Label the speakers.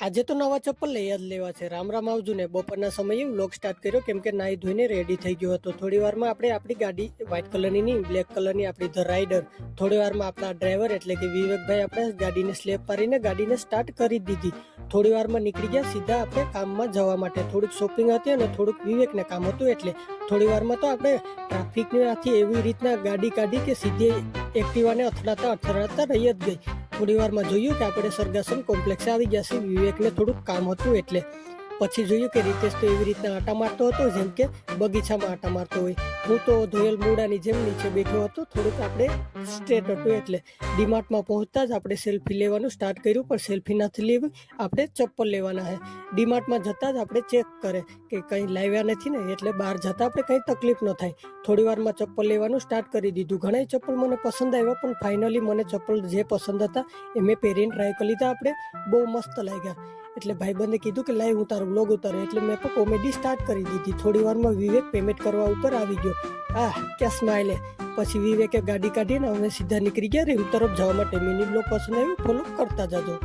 Speaker 1: આજે તો નવા ચપ્પલ લઈ જ લેવા છે. રામ રામ આવજો ને. બપોરના સમયે વ્લોગ સ્ટાર્ટ કર્યો કેમ કે નાહી ધોઈને રેડી થઈ ગયો હતો. થોડી વારમાં આપણે આપણી ગાડી વ્હાઇટ કલરની નહીં બ્લેક કલરની આપણી ધ રાઇડર થોડી વારમાં આપણા ડ્રાઈવર એટલે કે વિવેકભાઈ આપણે ગાડીને સ્લેપ મારીને ગાડીને સ્ટાર્ટ કરી દીધી. થોડી વારમાં નીકળી ગયા સીધા આપણે કામમાં જવા માટે. થોડીક શોપિંગ હતી અને થોડુંક વિવેકને કામ હતું એટલે થોડી વારમાં તો આપણે ટ્રાફિકમાંથી એવી રીતના ગાડી કાઢી કે સીધી એક્ટિવાને અથડાતા રહી જ ગઈ. થોડી વારમાં જોયું કે આપણે સરગાસન કોમ્પ્લેક્સ આવી ગયા છે. વિવેકને થોડુંક કામ હતું એટલે પછી જોયું કે રીતેશ તો એવી રીતના આટા મારતો હતો જેમ કે બગીચામાં આટા મારતો હોય. હું તો ધોયેલ મૂળાની જેમ નીચે બેઠો હતો. થોડુંક આપણે સ્ટ્રેટ હતું એટલે ડીમાર્ટમાં પહોંચતા જ આપણે સેલ્ફી લેવાનું સ્ટાર્ટ કર્યું, પણ સેલ્ફી નથી લેવી, આપણે ચપ્પલ લેવાના છે. ડીમાર્ટમાં જતાં જ આપણે ચેક કરે કે કંઈ લાવ્યા નથી ને, એટલે બહાર જતાં આપણે કંઈ તકલીફ ન થાય. થોડી વારમાં ચપ્પલ લેવાનું સ્ટાર્ટ કરી દીધું. ઘણા ચપ્પલ મને પસંદ આવ્યા, પણ ફાઇનલી મને ચપ્પલ જે પસંદ હતા એ મેં પહેરીને ટ્રાય કરી લીધા. આપણે બહુ મસ્ત લાગ્યા એટલે ભાઈબંધે કીધું કે લાઈવ ઉતારો, વ્લોગ ઉતારો, એટલે મેં પણ કોમેડી સ્ટાર્ટ કરી દીધી. થોડી વારમાં વિવેક પેમેન્ટ કરવા ઉપર આવી ગયો. ક્યાં સ્માઇલે. પછી વિવેકે ગાડી કાઢીને અમે સીધા નીકળી ગયા રીમ તરફ જવા માટે. મિની બ્લોગ પસંદ આવ્યું, ફોલો કરતા જાજો.